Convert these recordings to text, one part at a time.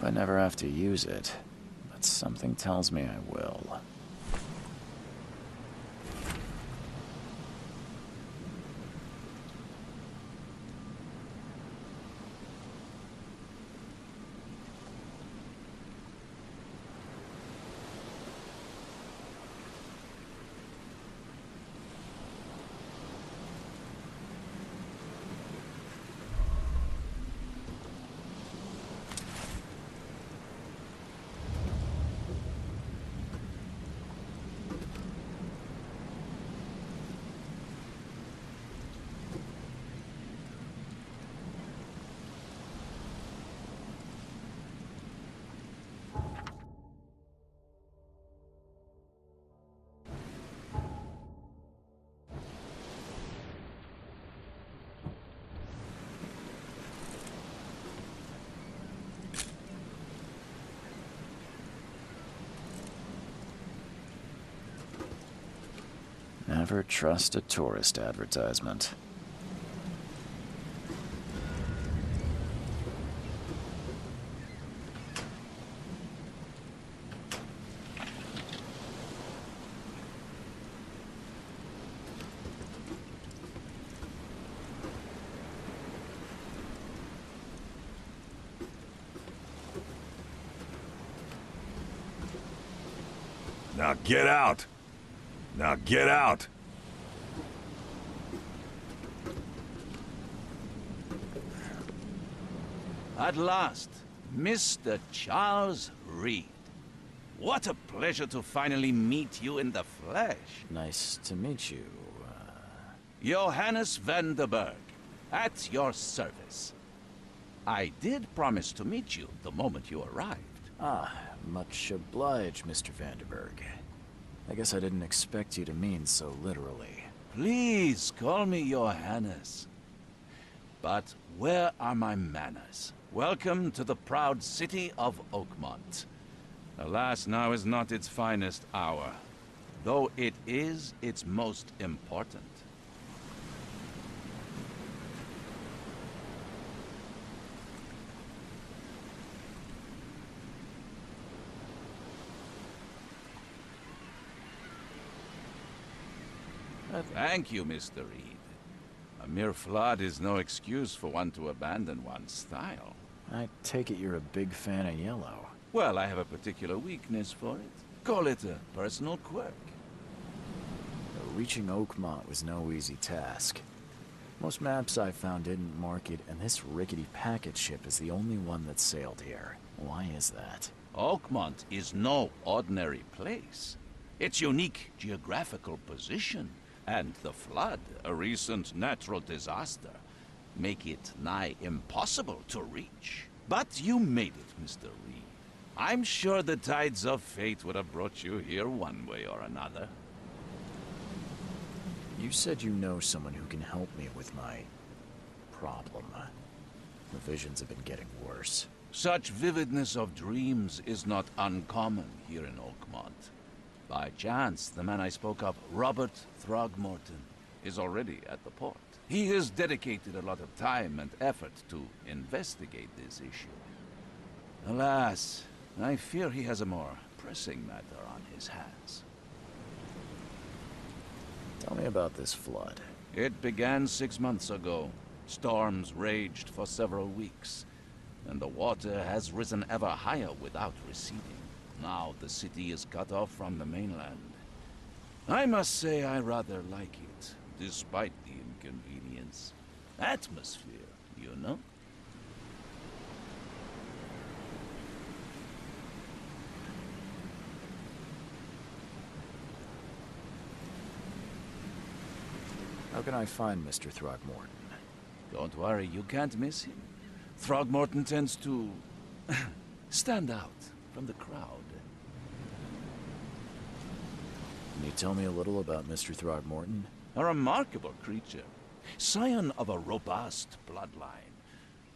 Hope I never have to use it, but something tells me I will. Never trust a tourist advertisement. Now get out! Now get out! At last, Mr. Charles Reed. What a pleasure to finally meet you in the flesh. Nice to meet you. Johannes van der Berg, at your service. I did promise to meet you the moment you arrived. Ah, much obliged, Mr. Vanderberg. I guess I didn't expect you to mean so literally. Please call me Johannes. But where are my manners? Welcome to the proud city of Oakmont. Alas, now is not its finest hour, though it is its most important. Thank you, Mr. Reed. A mere flood is no excuse for one to abandon one's style. I take it you're a big fan of yellow. Well, I have a particular weakness for it. Call it a personal quirk. Reaching Oakmont was no easy task. Most maps I found didn't mark it, and this rickety packet ship is the only one that sailed here. Why is that? Oakmont is no ordinary place. Its unique geographical position and the flood, a recent natural disaster, make it nigh impossible to reach. But you made it, Mr. Reed. I'm sure the tides of fate would have brought you here one way or another. You said you know someone who can help me with my problem. The visions have been getting worse. Such vividness of dreams is not uncommon here in Oakmont. By chance, the man I spoke of, Robert Throgmorton, is already at the port. He has dedicated a lot of time and effort to investigate this issue. Alas, I fear he has a more pressing matter on his hands. Tell me about this flood. It began 6 months ago. Storms raged for several weeks, and the water has risen ever higher without receding. Now the city is cut off from the mainland. I must say I rather like it, despite the inconvenience. Atmosphere, you know? How can I find Mr. Throgmorton? Don't worry, you can't miss him. Throgmorton tends to stand out from the crowd. Can you tell me a little about Mr. Throgmorton? A remarkable creature. Scion of a robust bloodline.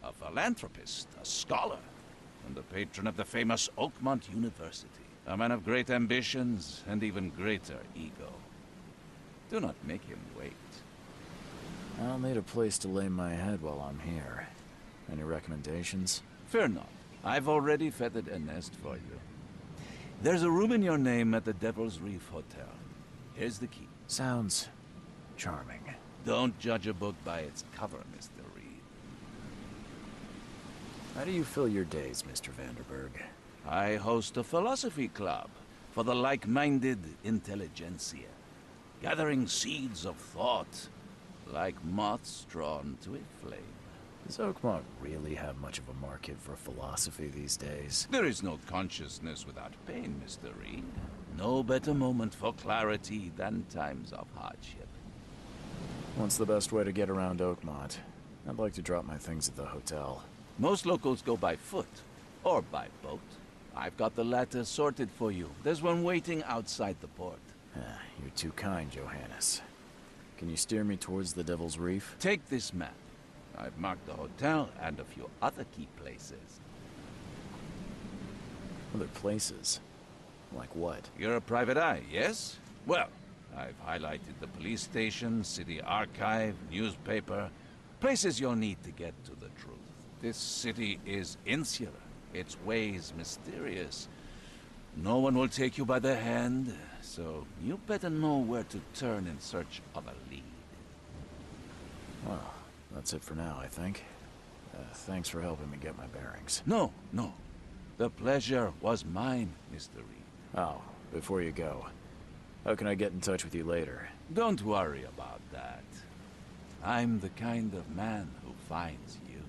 A philanthropist, a scholar, and the patron of the famous Oakmont University. A man of great ambitions and even greater ego. Do not make him wait. I'll need a place to lay my head while I'm here. Any recommendations? Fear not. I've already feathered a nest for you. There's a room in your name at the Devil's Reef Hotel. Here's the key. Sounds charming. Don't judge a book by its cover, Mr. Reed. How do you fill your days, Mr. Vanderberg? I host a philosophy club for the like-minded intelligentsia, gathering seeds of thought like moths drawn to a flame. Does Oakmont really have much of a market for philosophy these days? There is no consciousness without pain, Mr. Reed. No better moment for clarity than times of hardship. What's the best way to get around Oakmont? I'd like to drop my things at the hotel. Most locals go by foot, or by boat. I've got the latter sorted for you. There's one waiting outside the port. You're too kind, Johannes. Can you steer me towards the Devil's Reef? Take this map. I've marked the hotel and a few other key places. Other places? Like what? You're a private eye, yes? Well, I've highlighted the police station, city archive, newspaper, places you'll need to get to the truth. This city is insular, its ways mysterious. No one will take you by the hand, so you better know where to turn in search of a lead. Well, that's it for now, I think. Thanks for helping me get my bearings. No. The pleasure was mine, Mr. Reed. Oh, before you go, how can I get in touch with you later? Don't worry about that. I'm the kind of man who finds you.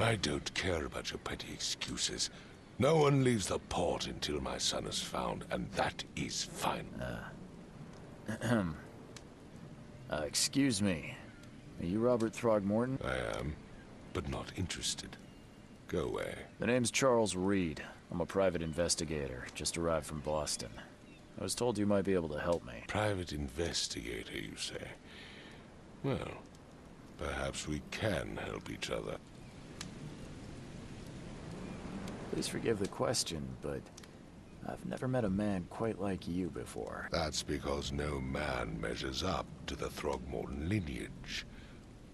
I don't care about your petty excuses. No one leaves the port until my son is found, and that is final. Excuse me. Are you Robert Throgmorton? I am, but not interested. Go away. The name's Charles Reed. I'm a private investigator, just arrived from Boston. I was told you might be able to help me. Private investigator, you say? Well, perhaps we can help each other. Please forgive the question, but I've never met a man quite like you before. That's because no man measures up to the Throgmorton lineage.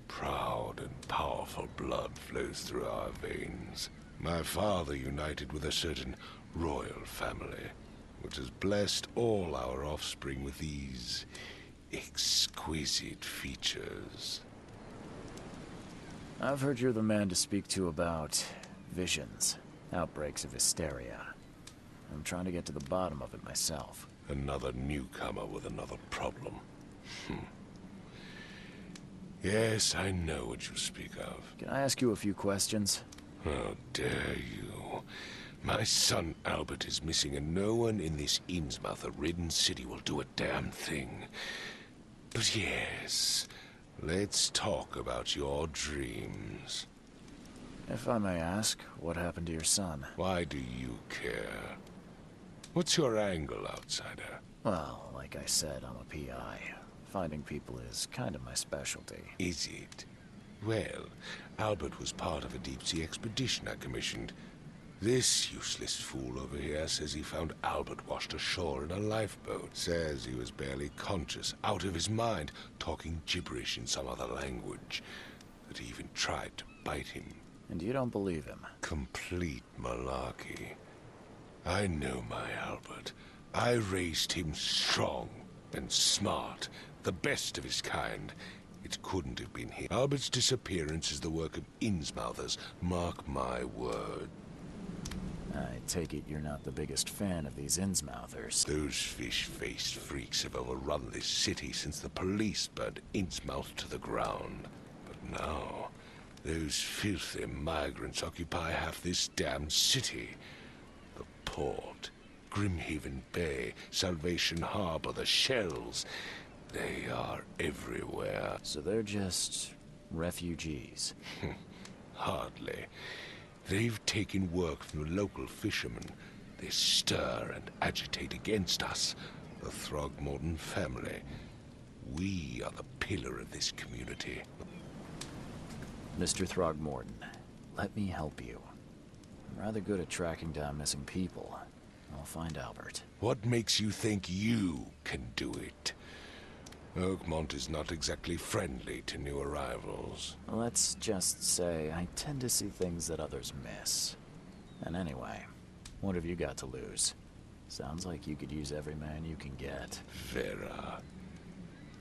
Proud and powerful blood flows through our veins. My father united with a certain royal family, which has blessed all our offspring with these exquisite features. I've heard you're the man to speak to about visions, outbreaks of hysteria. I'm trying to get to the bottom of it myself. Another newcomer with another problem. Yes, I know what you speak of. Can I ask you a few questions? How dare you? My son Albert is missing, and no one in this Innsmouth-ridden city will do a damn thing. But yes, let's talk about your dreams. If I may ask, what happened to your son? Why do you care? What's your angle, outsider? Well, like I said, I'm a PI. Finding people is kind of my specialty. Is it? Well, Albert was part of a deep-sea expedition I commissioned. This useless fool over here says he found Albert washed ashore in a lifeboat. Says he was barely conscious, out of his mind, talking gibberish in some other language. That he even tried to bite him. And you don't believe him? Complete malarkey. I know my Albert. I raised him strong and smart, the best of his kind. It couldn't have been him. Albert's disappearance is the work of Innsmouthers, mark my word. I take it you're not the biggest fan of these Innsmouthers. Those fish-faced freaks have overrun this city since the police burned Innsmouth to the ground. But now, those filthy migrants occupy half this damned city. The port, Grimhaven Bay, Salvation Harbor, the shells. They are everywhere. So they're just refugees. Hardly. They've taken work from the local fishermen. They stir and agitate against us, the Throgmorton family. We are the pillar of this community. Mr. Throgmorton, let me help you. I'm rather good at tracking down missing people. I'll find Albert. What makes you think you can do it? Oakmont is not exactly friendly to new arrivals. Let's just say I tend to see things that others miss. And anyway, what have you got to lose? Sounds like you could use every man you can get. Vera.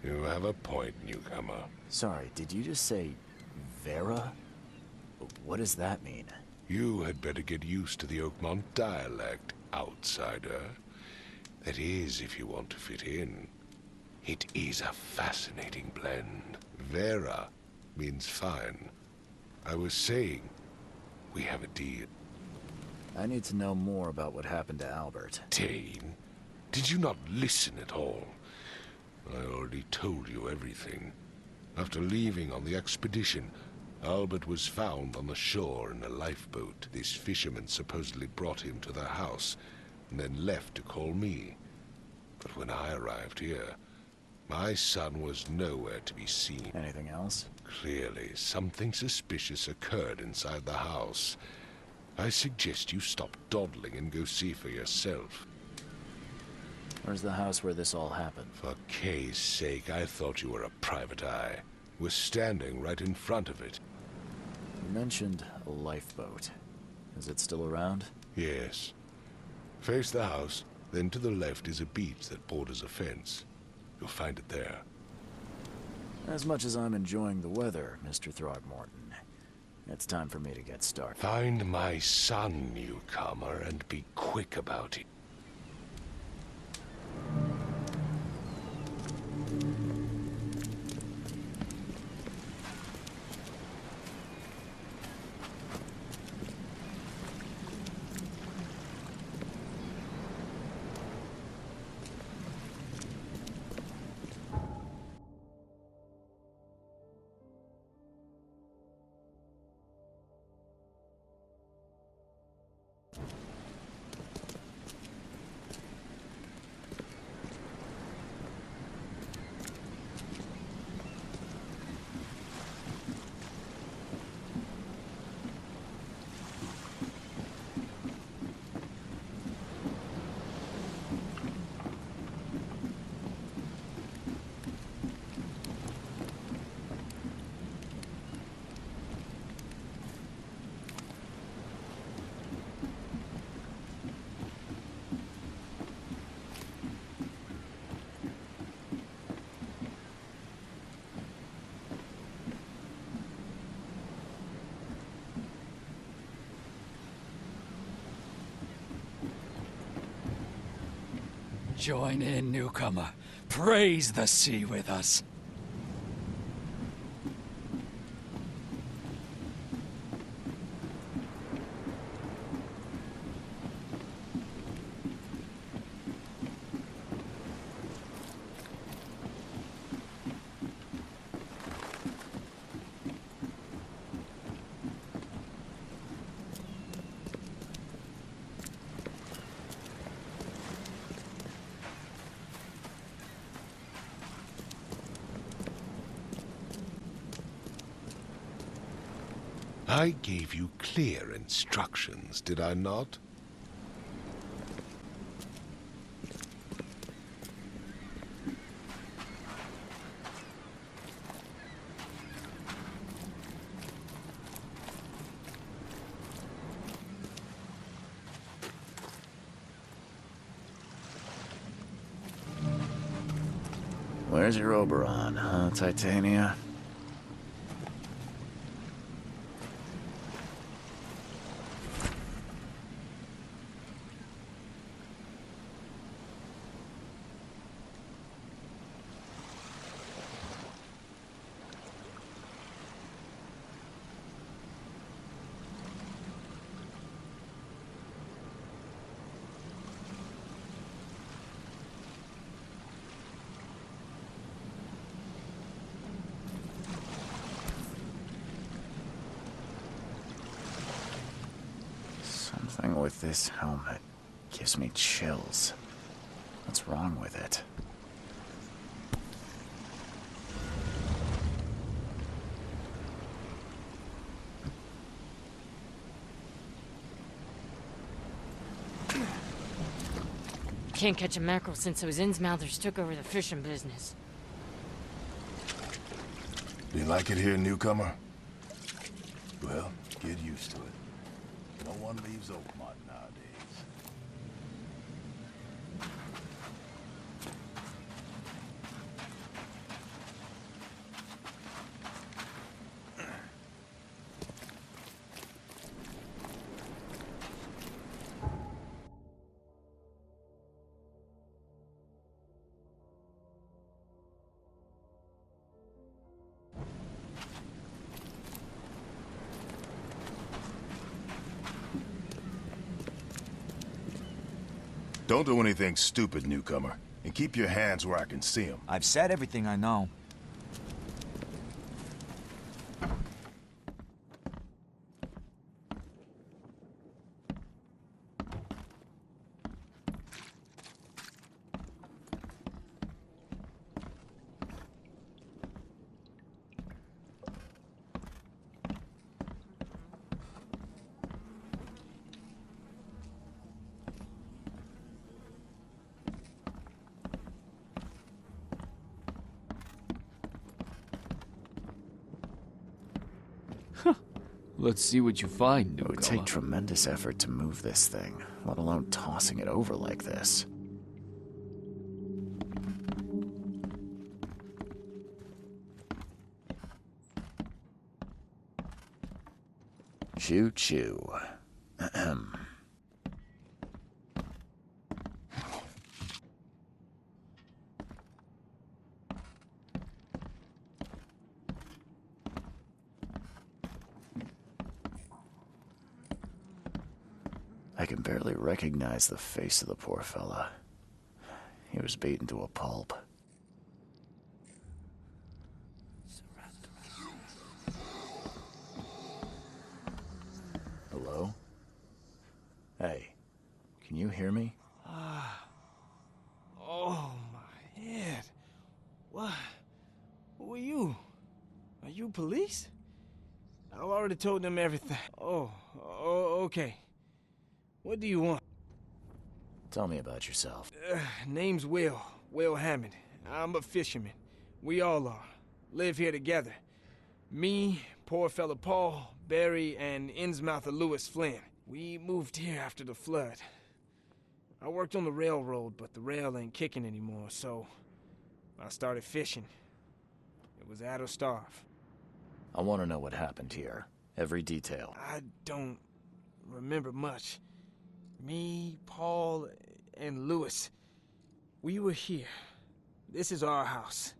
You have a point, newcomer. Sorry, did you just say Vera? What does that mean? You had better get used to the Oakmont dialect, outsider. That is, if you want to fit in. It is a fascinating blend. Vera means fine. I was saying, we have a deal. I need to know more about what happened to Albert. Dane, did you not listen at all? I already told you everything. After leaving on the expedition, Albert was found on the shore in a lifeboat. This fisherman supposedly brought him to their house, and then left to call me. But when I arrived here, my son was nowhere to be seen. Anything else? Clearly, something suspicious occurred inside the house. I suggest you stop dawdling and go see for yourself. Where's the house where this all happened? For Kay's sake, I thought you were a private eye. We're standing right in front of it. You mentioned a lifeboat. Is it still around? Yes. Face the house, then to the left is a beach that borders a fence. You'll find it there. As much as I'm enjoying the weather, Mr. Throgmorton, it's time for me to get started. Find my son, newcomer, and be quick about it. Join in, newcomer. Praise the sea with us. I gave you clear instructions, did I not? Where's your Oberon, huh, Titania? Something with this helmet gives me chills. What's wrong with it? Can't catch a mackerel since those Innsmouthers took over the fishing business. You like it here, newcomer? Well, get used to it. No one leaves Oakmont nowadays. Don't do anything stupid, newcomer. And keep your hands where I can see them. I've said everything I know. Let's see what you find, It would newcomer. take tremendous effort to move this thing, let alone tossing it over like this. Choo-choo. Ahem. I can barely recognize the face of the poor fella. He was beaten to a pulp. Hello? Hey, can you hear me? Oh, my head. What? Who are you? Are you police? I've already told them everything. Oh, okay. What do you want? Tell me about yourself. Name's Will Hammond. I'm a fisherman. We all are. Live here together. Me, poor fella Paul, Barry, and Innsmouther Lewis Flynn. We moved here after the flood. I worked on the railroad, but the rail ain't kicking anymore, so I started fishing. It was add or starve. I want to know what happened here. Every detail. I don't remember much. Me, Paul, and Lewis. We were here. This is our house.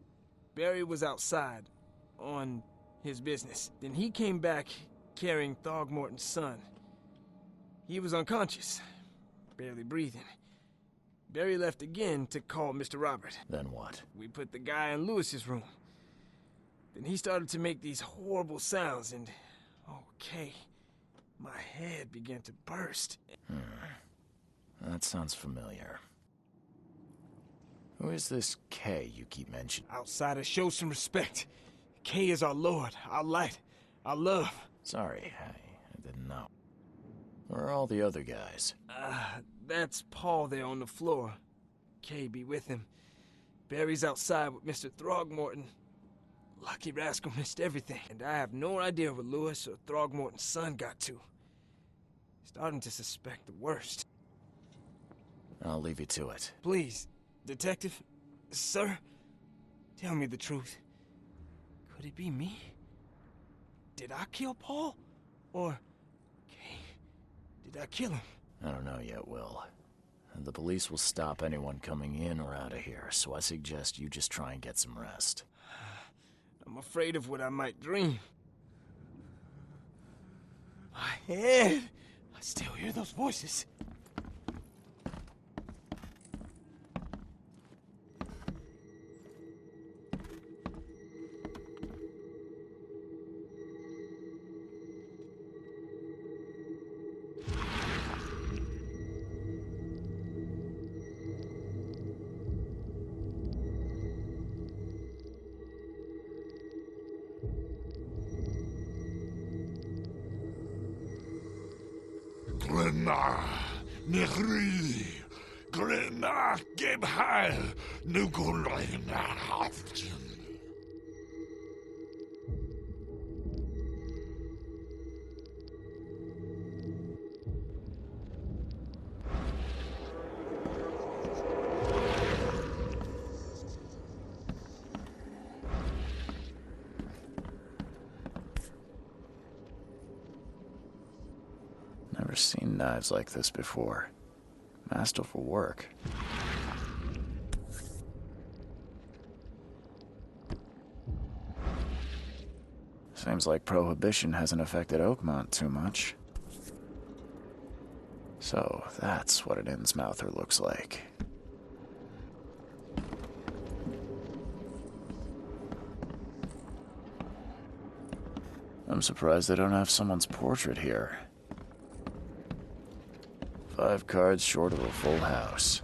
Barry was outside, on his business. Then he came back carrying Throgmorton's son. He was unconscious, barely breathing. Barry left again to call Mr. Robert. Then what? We put the guy in Lewis's room. Then he started to make these horrible sounds and... okay, my head began to burst. That sounds familiar. Who is this K you keep mentioning? Outsider, show some respect. K is our lord, our light, our love. Sorry, I didn't know. Where are all the other guys? That's Paul there on the floor. K be with him. Barry's outside with Mr. Throgmorton. Lucky rascal missed everything. And I have no idea where Lewis or Throgmorton's son got to. Starting to suspect the worst. I'll leave you to it. Please, Detective, sir, tell me the truth. Could it be me? Did I kill Paul? Or, Kay, did I kill him? I don't know yet, Will. The police will stop anyone coming in or out of here, so I suggest you just try and get some rest. I'm afraid of what I might dream. My head! I still hear those voices. Glenna, Nehri, Glenna, Gebhal, Nugulina, Haftin. Never seen knives like this before. Masterful work. Seems like Prohibition hasn't affected Oakmont too much. So, that's what an Innsmouther looks like. I'm surprised they don't have someone's portrait here. 5 cards short of a full house.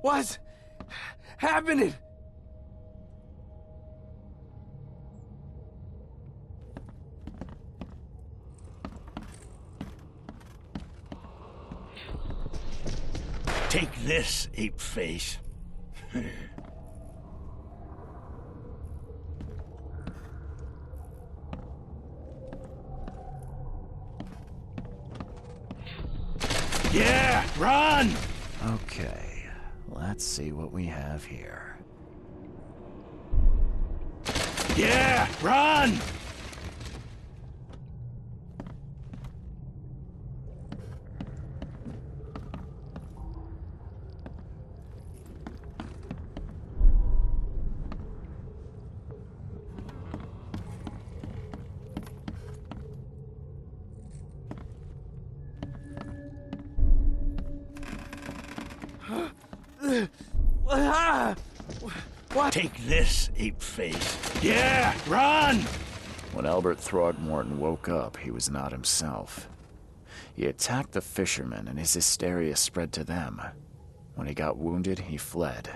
What's happening? Take this, ape face. Yeah, run! Okay, let's see what we have here. Yeah, run! What? Take this, ape face. Yeah, run! When Albert Throgmorton woke up, he was not himself. He attacked the fishermen, and his hysteria spread to them. When he got wounded, he fled.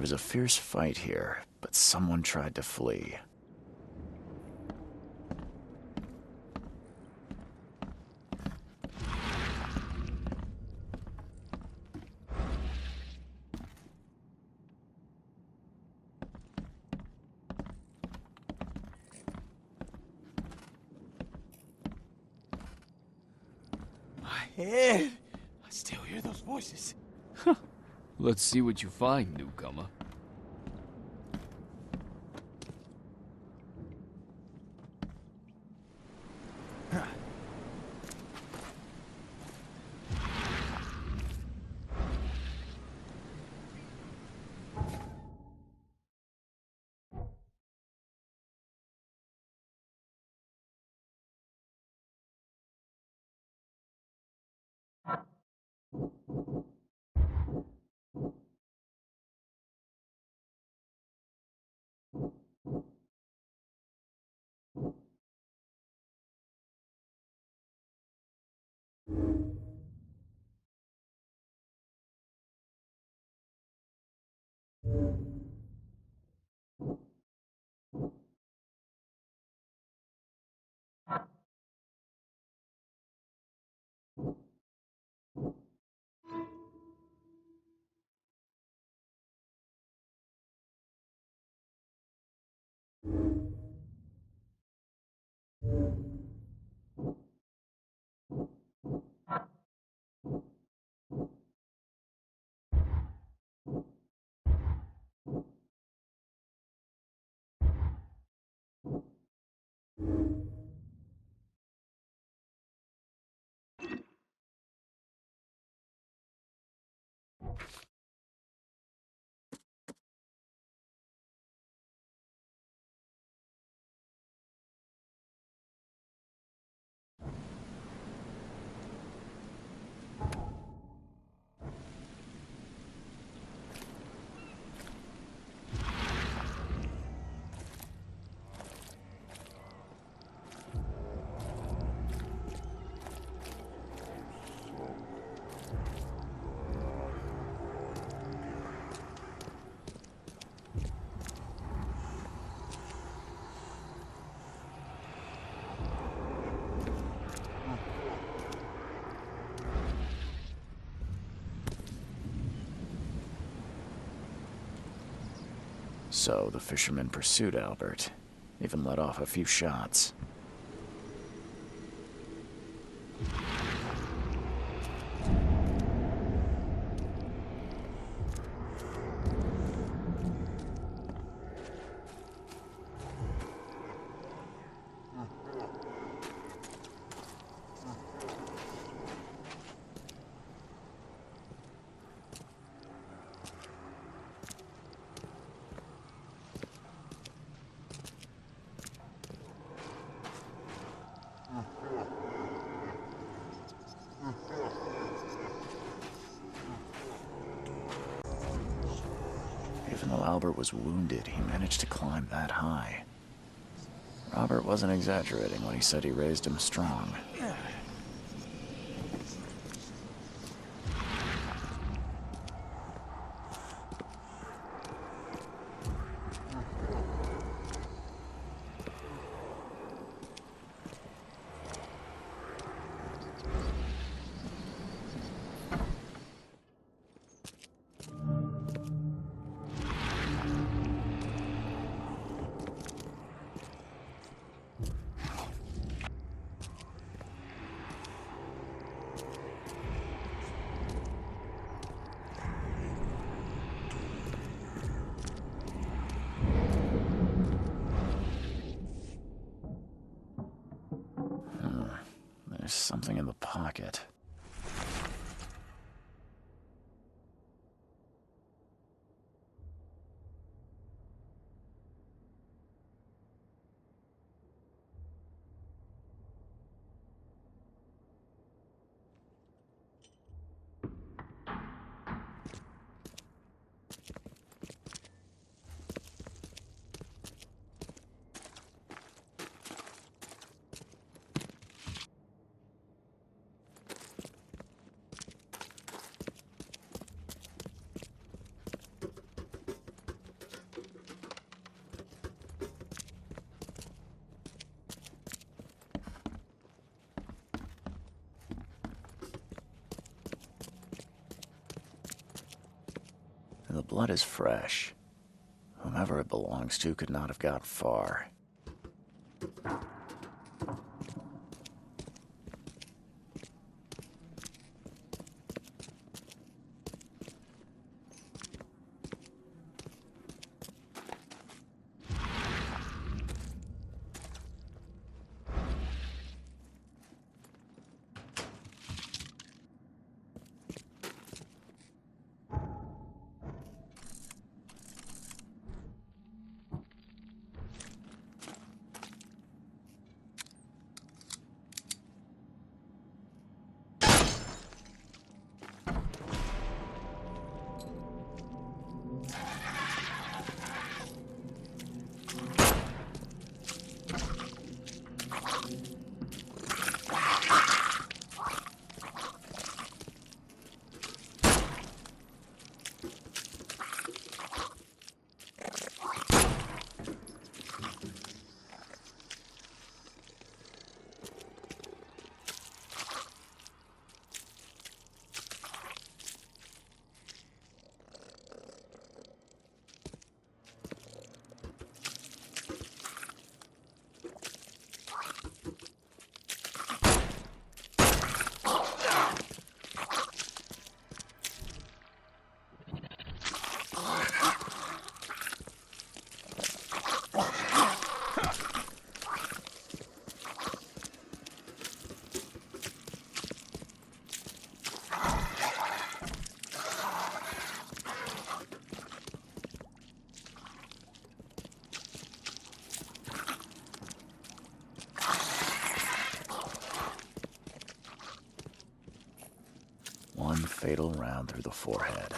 was a fierce fight here, but someone tried to flee. My head! I still hear those voices. Let's see what you find, newcomer. So the fisherman pursued Albert, even let off a few shots. Even though Albert was wounded, he managed to climb that high. Robert wasn't exaggerating when he said he raised him strong. There's something in the pocket. blood is fresh. Whomever it belongs to could not have got far. One fatal round through the forehead.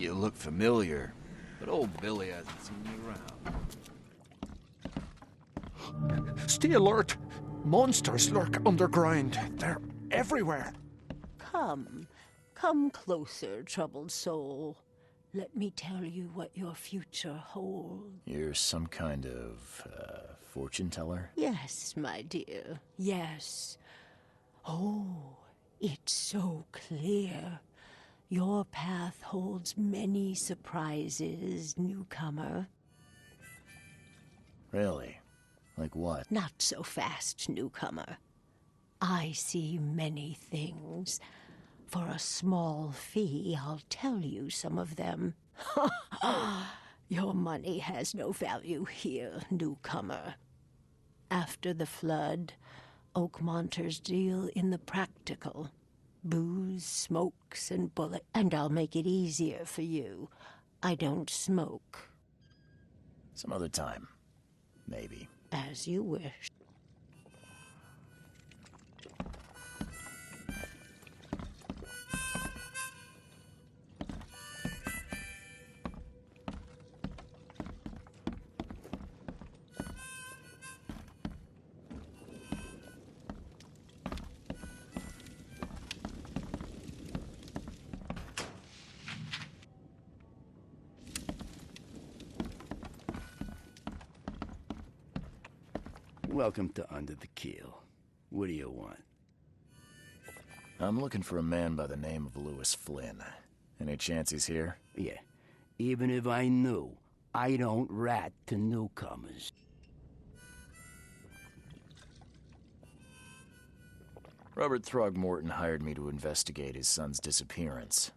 You look familiar, but old Billy hasn't seen you around. Stay alert! Monsters lurk underground. They're everywhere. Come closer, troubled soul. Let me tell you what your future holds. You're some kind of, fortune teller? Yes, my dear, yes. Oh, it's so clear. Your path holds many surprises, newcomer. Really? Like what? Not so fast, newcomer. I see many things. For a small fee, I'll tell you some of them. Your money has no value here, newcomer. After the flood, Oakmonters deal in the practical. Booze, smokes, and bullets. And I'll make it easier for you. I don't smoke. Some other time. Maybe. As you wish. Welcome to Under the Keel. What do you want? I'm looking for a man by the name of Lewis Flynn. Any chance he's here? Yeah. Even if I knew, I don't rat to newcomers. Robert Throgmorton hired me to investigate his son's disappearance.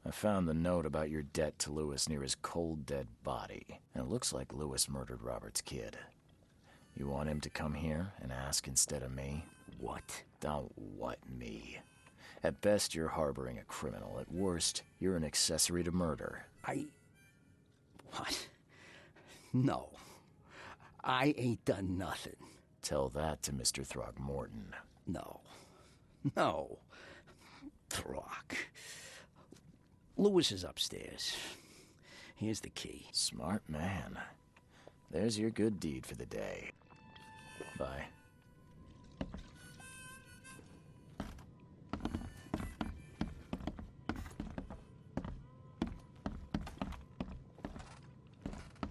I found the note about your debt to Lewis near his cold, dead body. And it looks like Lewis murdered Robert's kid. You want him to come here and ask instead of me? What? Don't what me. At best, you're harboring a criminal. At worst, you're an accessory to murder. What? No. I ain't done nothing. Tell that to Mr. Throgmorton. No. Throg. Lewis is upstairs. Here's the key. Smart man. There's your good deed for the day. Bye.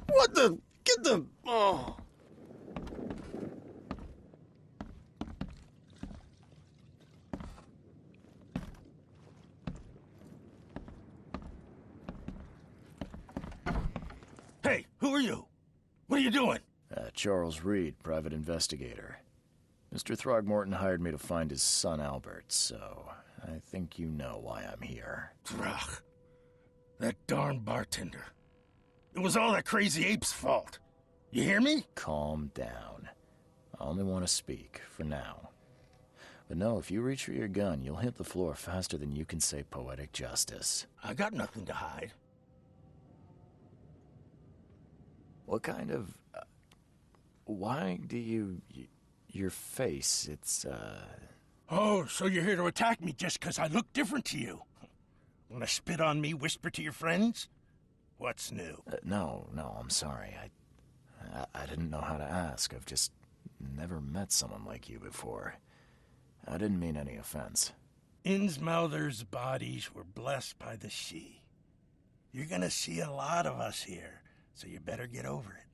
What the? Get the... Oh. Hey, who are you? What are you doing? Charles Reed, private investigator. Mr. Throgmorton hired me to find his son Albert, so I think you know why I'm here. Throg. That darn bartender. It was all that crazy ape's fault. You hear me? Calm down. I only want to speak, for now. But no, if you reach for your gun, you'll hit the floor faster than you can say poetic justice. I got nothing to hide. What kind of... why do you... your face, it's, Oh, so you're here to attack me just 'cause I look different to you? Wanna spit on me, whisper to your friends? What's new? No, I'm sorry. I didn't know how to ask. I've just never met someone like you before. I didn't mean any offense. Innsmouther's bodies were blessed by the sea. You're gonna see a lot of us here, so you better get over it.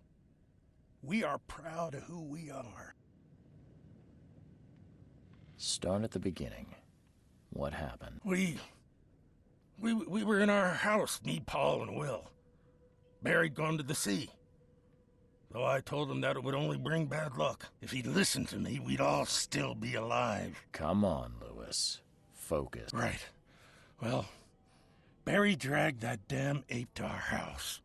We are proud of who we are. Start at the beginning. What happened? We were in our house, me, Paul, and Will. Barry'd gone to the sea. Though I told him that it would only bring bad luck. If he'd listened to me, we'd all still be alive. Come on, Lewis. Focus. Right. Well, Barry dragged that damn ape to our house.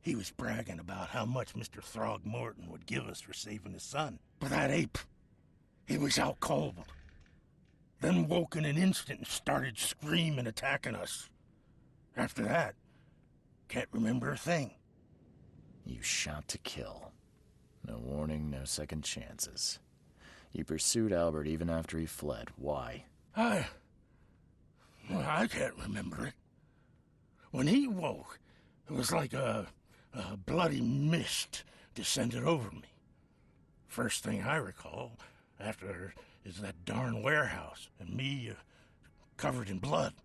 He was bragging about how much Mr. Throgmorton would give us for saving his son. But that ape, he was out cold. Then woke in an instant and started screaming, attacking us. After that, can't remember a thing. You shot to kill. No warning, no second chances. You pursued Albert even after he fled. Why? I can't remember it. When he woke, it was like a bloody mist descended over me. First thing I recall after is that darn warehouse and me covered in blood.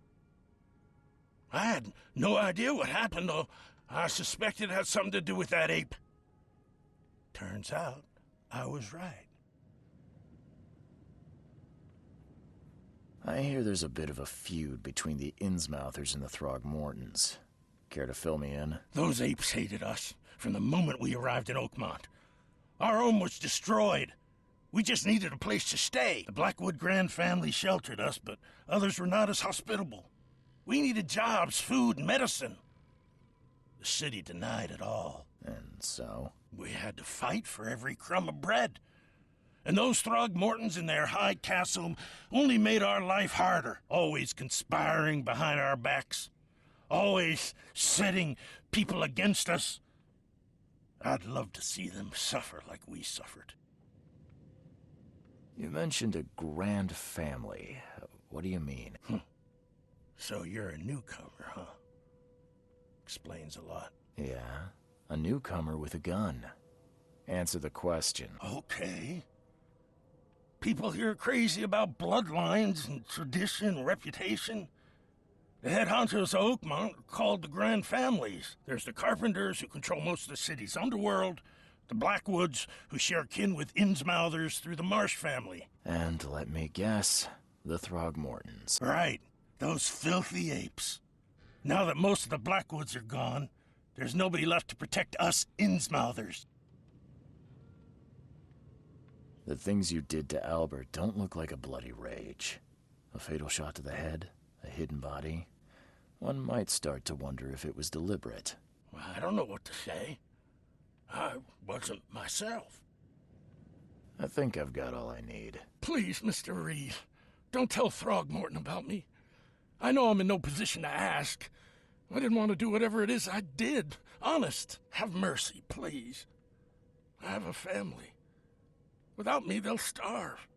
I had no idea what happened, though. I suspected it had something to do with that ape. Turns out I was right. I hear there's a bit of a feud between the Innsmouthers and the Throgmortons. Care to fill me in? Those apes hated us from the moment we arrived in Oakmont. Our home was destroyed. We just needed a place to stay. The Blackwood Grand family sheltered us, but others were not as hospitable. We needed jobs, food, and medicine. The city denied it all. And so? We had to fight for every crumb of bread. And those Throgmortons in their high castle only made our life harder, always conspiring behind our backs, always setting people against us. I'd love to see them suffer like we suffered. You mentioned a grand family. What do you mean? So you're a newcomer, huh? Explains a lot. Yeah, a newcomer with a gun. Answer the question. Okay. People here are crazy about bloodlines and tradition and reputation. The head honchos of Oakmont are called the Grand Families. There's the Carpenters, who control most of the city's underworld, the Blackwoods, who share kin with Innsmouthers through the Marsh family. And let me guess, the Throgmortons. Right, those filthy apes. Now that most of the Blackwoods are gone, there's nobody left to protect us Innsmouthers. The things you did to Albert don't look like a bloody rage. A fatal shot to the head, a hidden body. One might start to wonder if it was deliberate. I don't know what to say. I wasn't myself. I think I've got all I need. Please, Mr. Reed, don't tell Throgmorton about me. I know I'm in no position to ask. I didn't want to do whatever it is I did. Honest, have mercy, please. I have a family. Without me, they'll starve.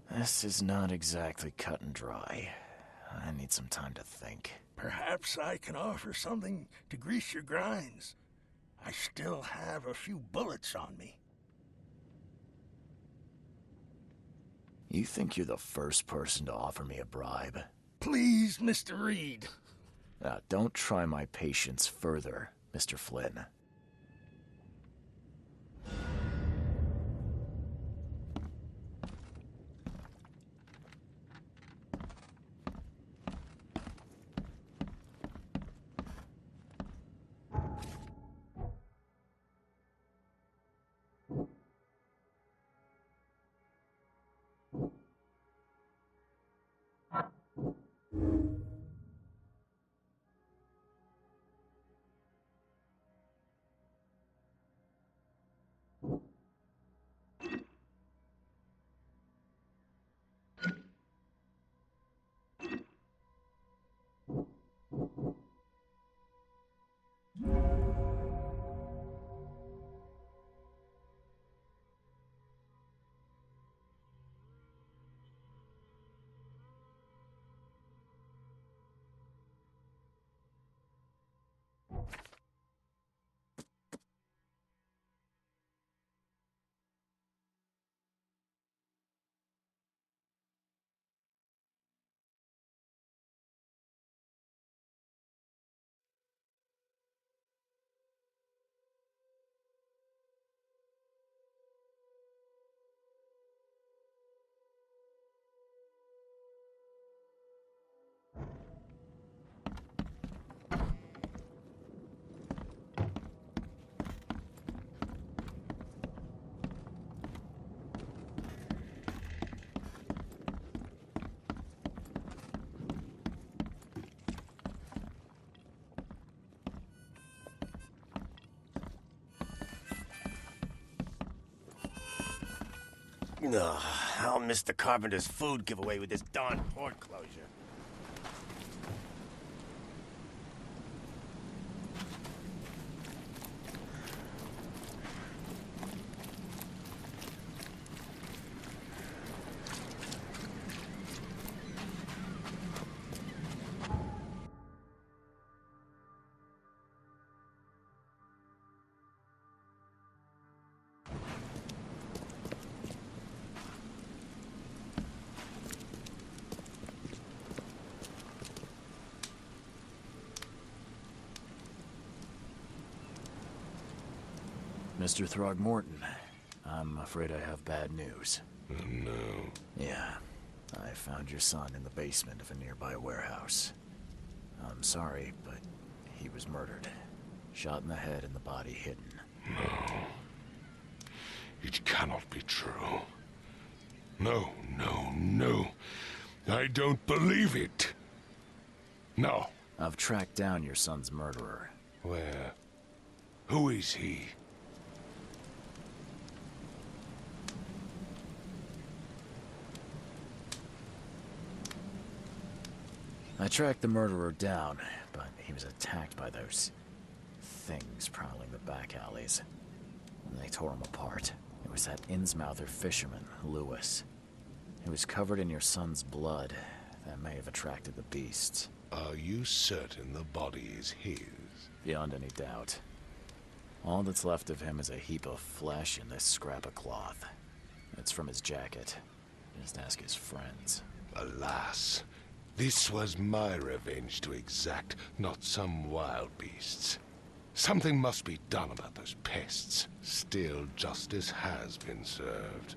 This is not exactly cut and dry. I need some time to think. Perhaps I can offer something to grease your grinds. I still have a few bullets on me. You think you're the first person to offer me a bribe? Please, Mr. Reed. Don't try my patience further, Mr. Flynn. Ugh, I'll miss the carpenter's food giveaway with this darn port closure. Mr. Throgmorton, I'm afraid I have bad news. Oh, no. Yeah, I found your son in the basement of a nearby warehouse. I'm sorry, but he was murdered. Shot in the head and the body hidden. No. It cannot be true. No, no, no. I don't believe it. No. I've tracked down your son's murderer. Where? Who is he? I tracked the murderer down, but he was attacked by those things prowling the back alleys. And they tore him apart. It was that Innsmouther fisherman, Lewis. He was covered in your son's blood. That may have attracted the beasts. Are you certain the body is his? Beyond any doubt. All that's left of him is a heap of flesh and this scrap of cloth. It's from his jacket. Just ask his friends. Alas, this was my revenge to exact, not some wild beast's. Something must be done about those pests. Still, justice has been served.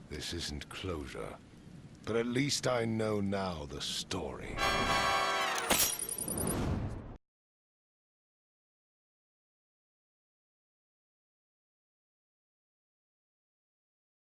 This isn't closure, but at least I know now the story.